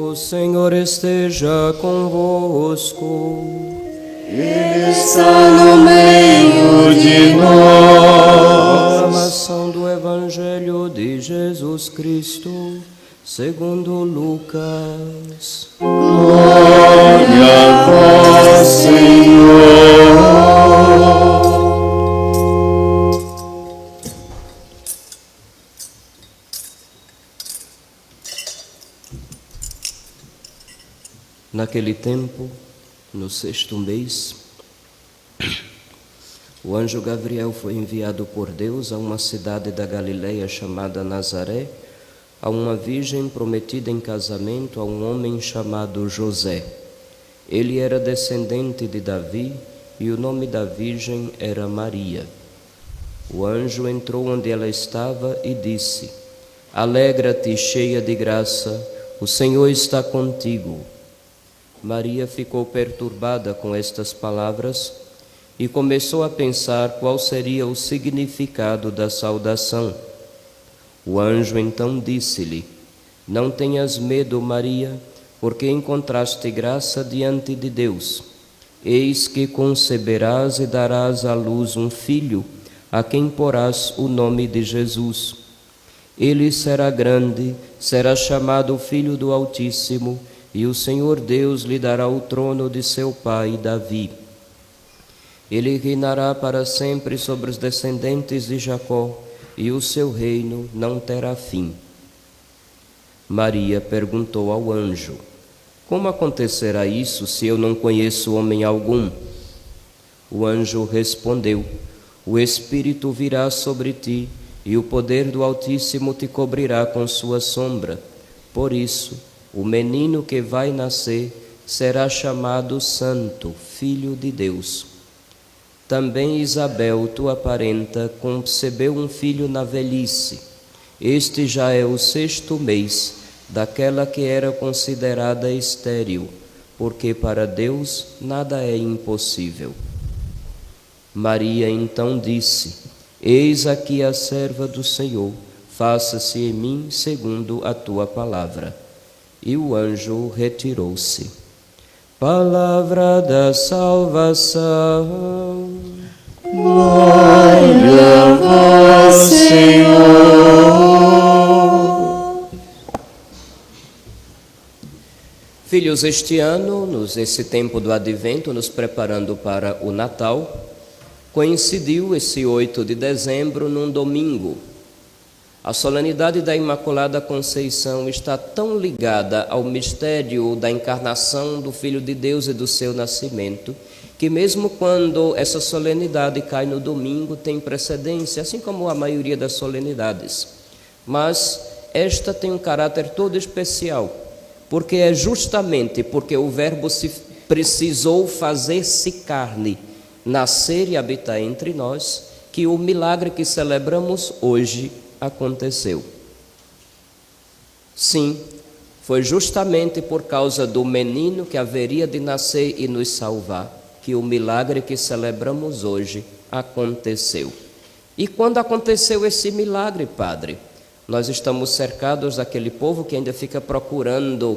O Senhor esteja convosco. Ele está no meio de nós. Proclamação do Evangelho de Jesus Cristo, segundo Lucas. Glória a vós, Senhor. Naquele tempo, no 6º mês, o anjo Gabriel foi enviado por Deus a uma cidade da Galileia chamada Nazaré, a uma virgem prometida em casamento a um homem chamado José. Ele era descendente de Davi e o nome da virgem era Maria. O anjo entrou onde ela estava e disse: Alegra-te, cheia de graça, o Senhor está contigo. Maria ficou perturbada com estas palavras e começou a pensar qual seria o significado da saudação. O anjo então disse-lhe: Não tenhas medo, Maria, porque encontraste graça diante de Deus. Eis que conceberás e darás à luz um filho, a quem porás o nome de Jesus. Ele será grande, será chamado Filho do Altíssimo, e o Senhor Deus lhe dará o trono de seu pai Davi. Ele reinará para sempre sobre os descendentes de Jacó, e o seu reino não terá fim. Maria perguntou ao anjo: Como acontecerá isso, se eu não conheço homem algum? O anjo respondeu: O Espírito virá sobre ti, e o poder do Altíssimo te cobrirá com sua sombra. Por isso, o menino que vai nascer será chamado Santo, Filho de Deus. Também Isabel, tua parenta, concebeu um filho na velhice. Este já é o 6º mês daquela que era considerada estéril, porque para Deus nada é impossível. Maria então disse: Eis aqui a serva do Senhor, faça-se em mim segundo a tua palavra. E o anjo retirou-se. Palavra da salvação. Glória a vós, Senhor. Filhos, este ano, nesse tempo do Advento, nos preparando para o Natal, coincidiu esse 8 de dezembro num domingo. A solenidade da Imaculada Conceição está tão ligada ao mistério da encarnação do Filho de Deus e do seu nascimento, que mesmo quando essa solenidade cai no domingo, tem precedência, assim como a maioria das solenidades. Mas esta tem um caráter todo especial, porque é justamente porque o Verbo precisou fazer-se carne, nascer e habitar entre nós, que o milagre que celebramos hoje aconteceu. Sim, foi justamente por causa do menino que haveria de nascer e nos salvar que o milagre que celebramos hoje aconteceu. E quando aconteceu esse milagre, Padre, nós estamos cercados daquele povo que ainda fica procurando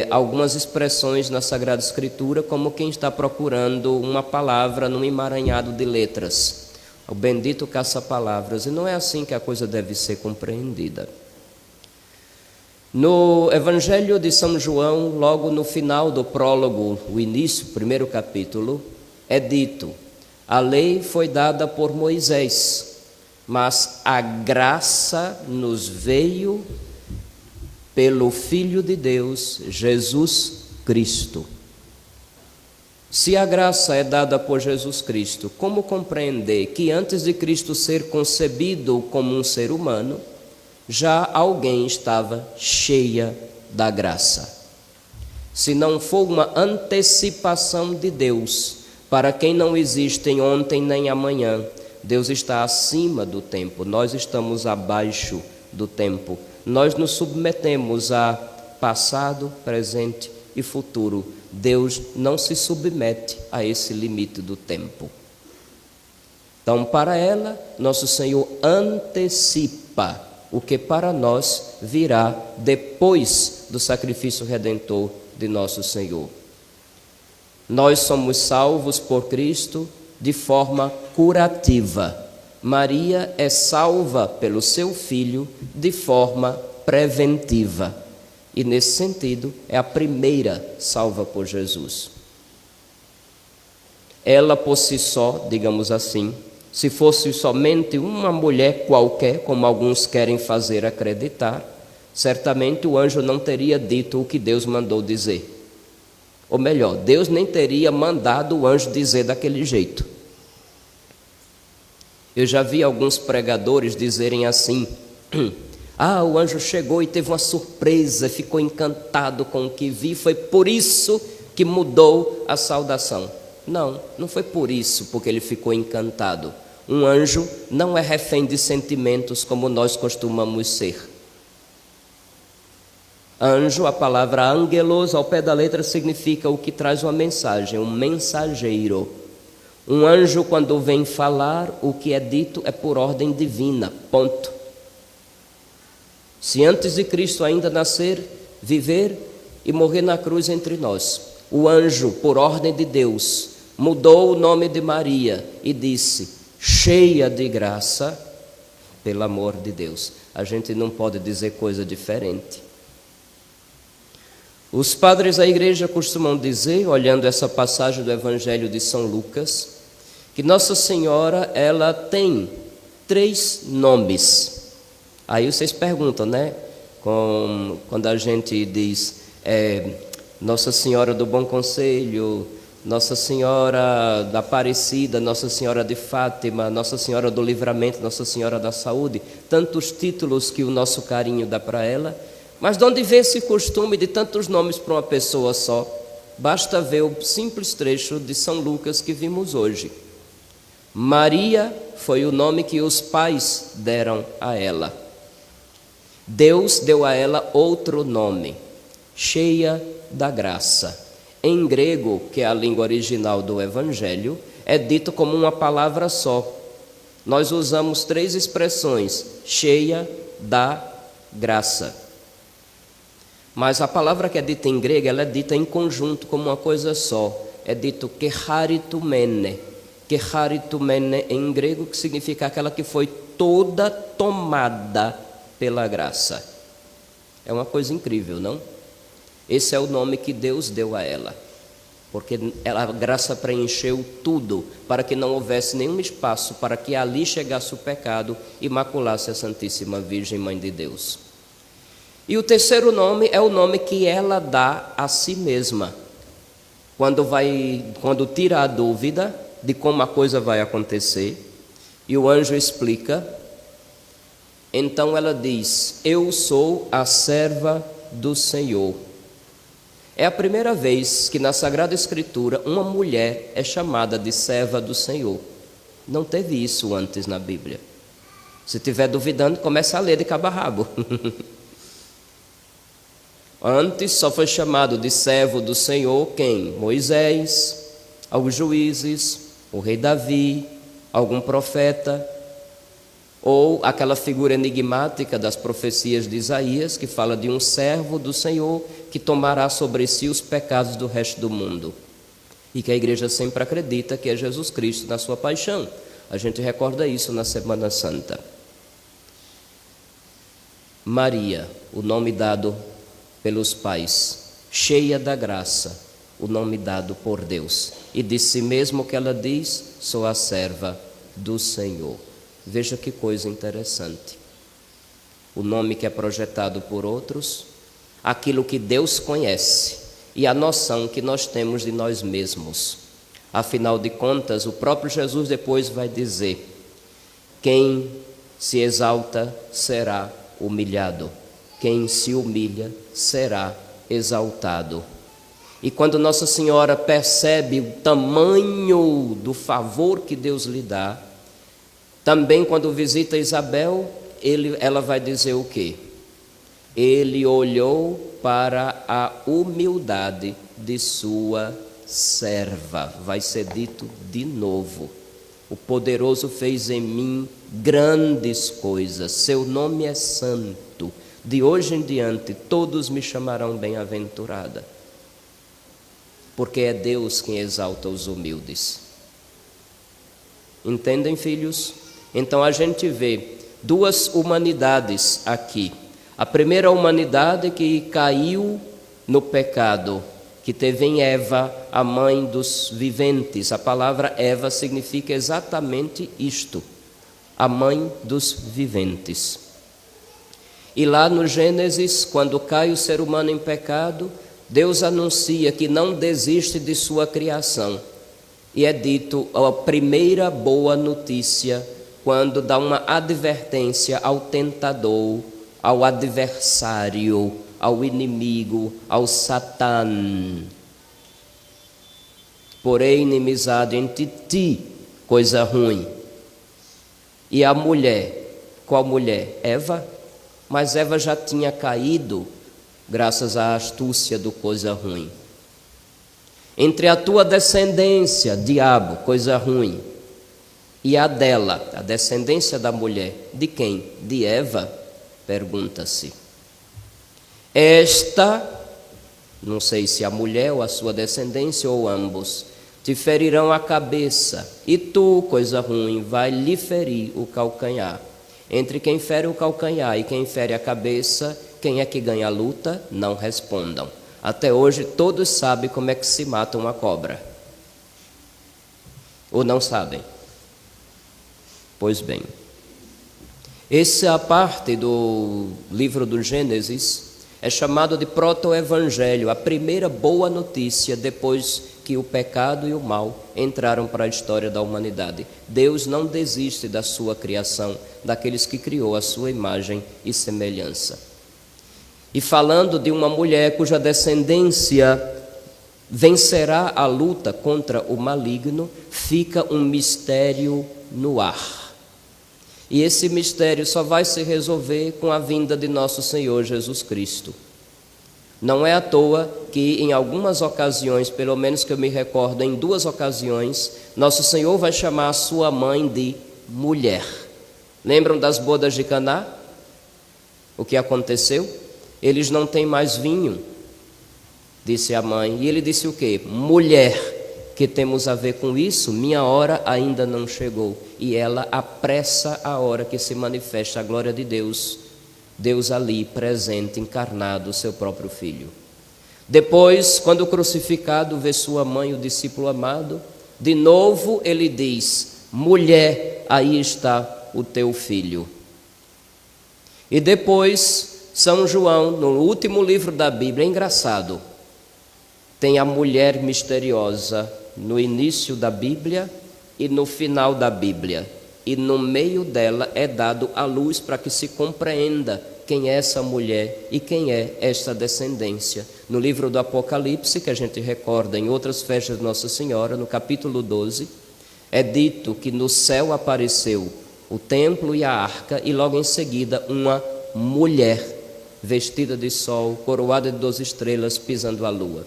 algumas expressões na Sagrada Escritura, como quem está procurando uma palavra num emaranhado de letras. O bendito caça-palavras, e não é assim que a coisa deve ser compreendida. No Evangelho de São João, logo no final do prólogo, o início, primeiro capítulo, é dito: a lei foi dada por Moisés, mas a graça nos veio pelo Filho de Deus, Jesus Cristo. Se a graça é dada por Jesus Cristo, como compreender que antes de Cristo ser concebido como um ser humano, já alguém estava cheia da graça? Se não for uma antecipação de Deus, para quem não existe ontem nem amanhã, Deus está acima do tempo, nós estamos abaixo do tempo. Nós nos submetemos a passado, presente e futuro. Deus não se submete a esse limite do tempo. Então, para ela, nosso Senhor antecipa o que para nós virá depois do sacrifício redentor de nosso Senhor. Nós somos salvos por Cristo de forma curativa. Maria é salva pelo seu Filho de forma preventiva. E nesse sentido, é a primeira salva por Jesus. Ela por si só, digamos assim, se fosse somente uma mulher qualquer, como alguns querem fazer acreditar, certamente o anjo não teria dito o que Deus mandou dizer. Ou melhor, Deus nem teria mandado o anjo dizer daquele jeito. Eu já vi alguns pregadores dizerem assim: o anjo chegou e teve uma surpresa, ficou encantado com o que vi, foi por isso que mudou a saudação. Não, não foi por isso, porque ele ficou encantado. Um anjo não é refém de sentimentos como nós costumamos ser. Anjo, a palavra angelos, ao pé da letra, significa o que traz uma mensagem, um mensageiro. Um anjo, quando vem falar, o que é dito é por ordem divina, ponto. Se antes de Cristo ainda nascer, viver e morrer na cruz entre nós, o anjo, por ordem de Deus, mudou o nome de Maria e disse: cheia de graça, pelo amor de Deus. A gente não pode dizer coisa diferente. Os padres da igreja costumam dizer, olhando essa passagem do Evangelho de São Lucas, que Nossa Senhora, ela tem 3 nomes. Aí vocês perguntam, né? Quando a gente diz Nossa Senhora do Bom Conselho, Nossa Senhora da Aparecida, Nossa Senhora de Fátima, Nossa Senhora do Livramento, Nossa Senhora da Saúde, tantos títulos que o nosso carinho dá para ela. Mas de onde vem esse costume de tantos nomes para uma pessoa só? Basta ver o simples trecho de São Lucas que vimos hoje. Maria foi o nome que os pais deram a ela. Deus deu a ela outro nome, cheia da graça. Em grego, que é a língua original do Evangelho, é dito como uma palavra só. Nós usamos 3 expressões, cheia da graça. Mas a palavra que é dita em grego, ela é dita em conjunto, como uma coisa só. É dito kecharitumene. Kecharitumene em grego, que significa aquela que foi toda tomada pela graça. É uma coisa incrível, não? Esse é o nome que Deus deu a ela. Porque a graça preencheu tudo, para que não houvesse nenhum espaço para que ali chegasse o pecado e maculasse a Santíssima Virgem, Mãe de Deus. E o terceiro nome é o nome que ela dá a si mesma. Quando tira a dúvida de como a coisa vai acontecer, e o anjo explica, então ela diz: eu sou a serva do Senhor. É a primeira vez que na Sagrada Escritura uma mulher é chamada de serva do Senhor. Não teve isso antes na Bíblia. Se estiver duvidando, comece a ler de cabo a rabo. Antes só foi chamado de servo do Senhor quem? Moisés, alguns juízes, o rei Davi, algum profeta, ou aquela figura enigmática das profecias de Isaías, que fala de um servo do Senhor que tomará sobre si os pecados do resto do mundo. E que a igreja sempre acredita que é Jesus Cristo na sua paixão. A gente recorda isso na Semana Santa. Maria, o nome dado pelos pais, cheia da graça, o nome dado por Deus. E de si mesmo que ela diz: sou a serva do Senhor. Veja que coisa interessante. O nome que é projetado por outros, aquilo que Deus conhece e a noção que nós temos de nós mesmos. Afinal de contas, o próprio Jesus depois vai dizer: quem se exalta será humilhado. Quem se humilha será exaltado. E quando Nossa Senhora percebe o tamanho do favor que Deus lhe dá, também quando visita Isabel, ela vai dizer o quê? Ele olhou para a humildade de sua serva. Vai ser dito de novo: o poderoso fez em mim grandes coisas, seu nome é santo. de hoje em diante todos me chamarão bem-aventurada, porque é Deus quem exalta os humildes. Entendem, filhos? Então a gente vê duas humanidades aqui. A primeira humanidade que caiu no pecado, que teve em Eva, a mãe dos viventes. A palavra Eva significa exatamente isto, a mãe dos viventes. E lá no Gênesis, quando cai o ser humano em pecado, Deus anuncia que não desiste de sua criação. E é dito a primeira boa notícia, quando dá uma advertência ao tentador, ao adversário, ao inimigo, ao Satã. Porém, inimizade entre ti, coisa ruim. E a mulher, qual mulher? Eva? Mas Eva já tinha caído, graças à astúcia do coisa ruim. Entre a tua descendência, diabo, coisa ruim, e a dela, a descendência da mulher, de quem? De Eva? Pergunta-se. Esta, não sei se a mulher ou a sua descendência ou ambos, te ferirão a cabeça, e tu, coisa ruim, vai lhe ferir o calcanhar. Entre quem fere o calcanhar e quem fere a cabeça, quem é que ganha a luta? Não respondam. Até hoje todos sabem como é que se mata uma cobra. Ou não sabem? Pois bem, essa é a parte do livro do Gênesis, é chamado de proto-evangelho, a primeira boa notícia depois que o pecado e o mal entraram para a história da humanidade. Deus não desiste da sua criação, daqueles que criou a sua imagem e semelhança. E falando de uma mulher cuja descendência vencerá a luta contra o maligno, fica um mistério no ar. E esse mistério só vai se resolver com a vinda de nosso Senhor Jesus Cristo. Não é à toa que em algumas ocasiões, pelo menos que eu me recordo, em 2 ocasiões, nosso Senhor vai chamar a sua mãe de mulher. Lembram das bodas de Caná? O que aconteceu? Eles não têm mais vinho, disse a mãe. E ele disse o quê? Mulher, que temos a ver com isso? Minha hora ainda não chegou. E ela apressa a hora que se manifesta a glória de Deus. Deus ali presente, encarnado, seu próprio Filho. Depois, quando crucificado, vê sua mãe, o discípulo amado, de novo ele diz: mulher, aí está o teu filho. E depois, São João, no último livro da Bíblia, é engraçado, tem a mulher misteriosa no início da Bíblia e no final da Bíblia. E no meio dela é dado a luz para que se compreenda quem é essa mulher e quem é esta descendência. No livro do Apocalipse, que a gente recorda em outras festas de Nossa Senhora, no capítulo 12, é dito que no céu apareceu o templo e a arca, e logo em seguida uma mulher vestida de sol, coroada de 12 estrelas, pisando a lua.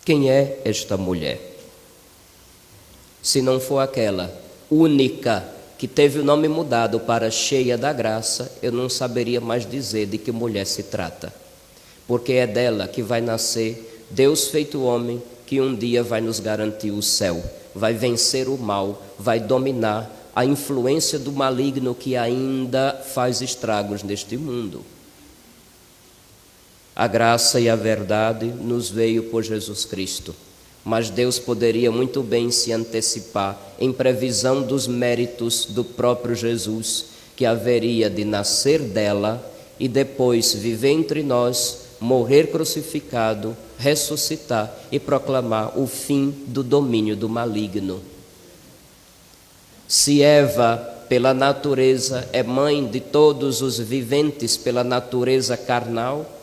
Quem é esta mulher? Se não for aquela única que teve o nome mudado para cheia da graça, eu não saberia mais dizer de que mulher se trata, porque é dela que vai nascer Deus feito homem, que um dia vai nos garantir o céu, vai vencer o mal, vai dominar a influência do maligno que ainda faz estragos neste mundo. A graça e a verdade nos veio por Jesus Cristo, mas Deus poderia muito bem se antecipar em previsão dos méritos do próprio Jesus, que haveria de nascer dela e depois viver entre nós, morrer crucificado, ressuscitar e proclamar o fim do domínio do maligno. Se Eva, pela natureza, é mãe de todos os viventes pela natureza carnal,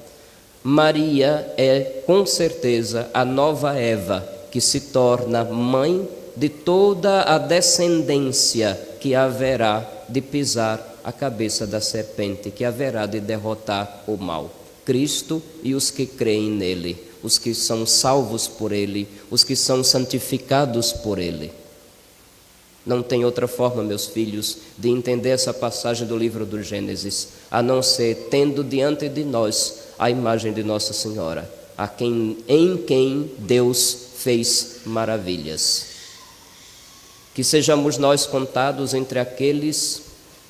Maria é, com certeza, a nova Eva, que se torna mãe de toda a descendência que haverá de pisar a cabeça da serpente, que haverá de derrotar o mal. Cristo e os que creem nele, os que são salvos por ele, os que são santificados por ele. Não tem outra forma, meus filhos, de entender essa passagem do livro do Gênesis, a não ser tendo diante de nós a imagem de Nossa Senhora, em quem Deus fez maravilhas. Que sejamos nós contados entre aqueles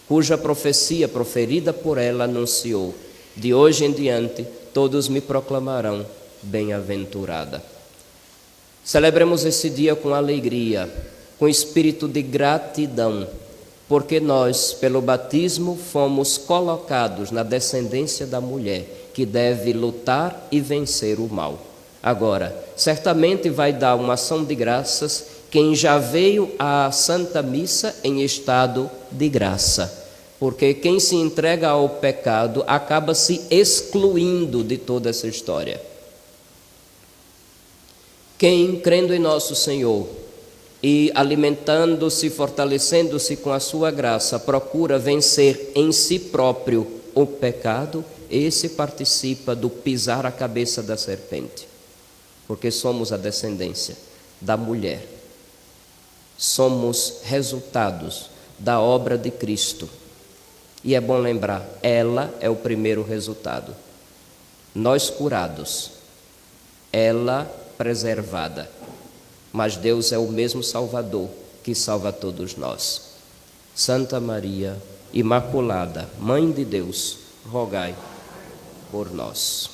cuja profecia proferida por ela anunciou: de hoje em diante todos me proclamarão bem-aventurada. Celebremos esse dia com alegria, com espírito de gratidão, porque nós, pelo batismo, fomos colocados na descendência da mulher, que deve lutar e vencer o mal. Agora, certamente vai dar uma ação de graças quem já veio à Santa Missa em estado de graça, porque quem se entrega ao pecado acaba se excluindo de toda essa história. Quem, crendo em nosso Senhor e alimentando-se, fortalecendo-se com a sua graça, procura vencer em si próprio o pecado, esse participa do pisar a cabeça da serpente, porque somos a descendência da mulher, somos resultados da obra de Cristo. E é bom lembrar, ela é o primeiro resultado. Nós curados, ela preservada. Mas Deus é o mesmo Salvador que salva todos nós. Santa Maria Imaculada, Mãe de Deus, rogai por nós.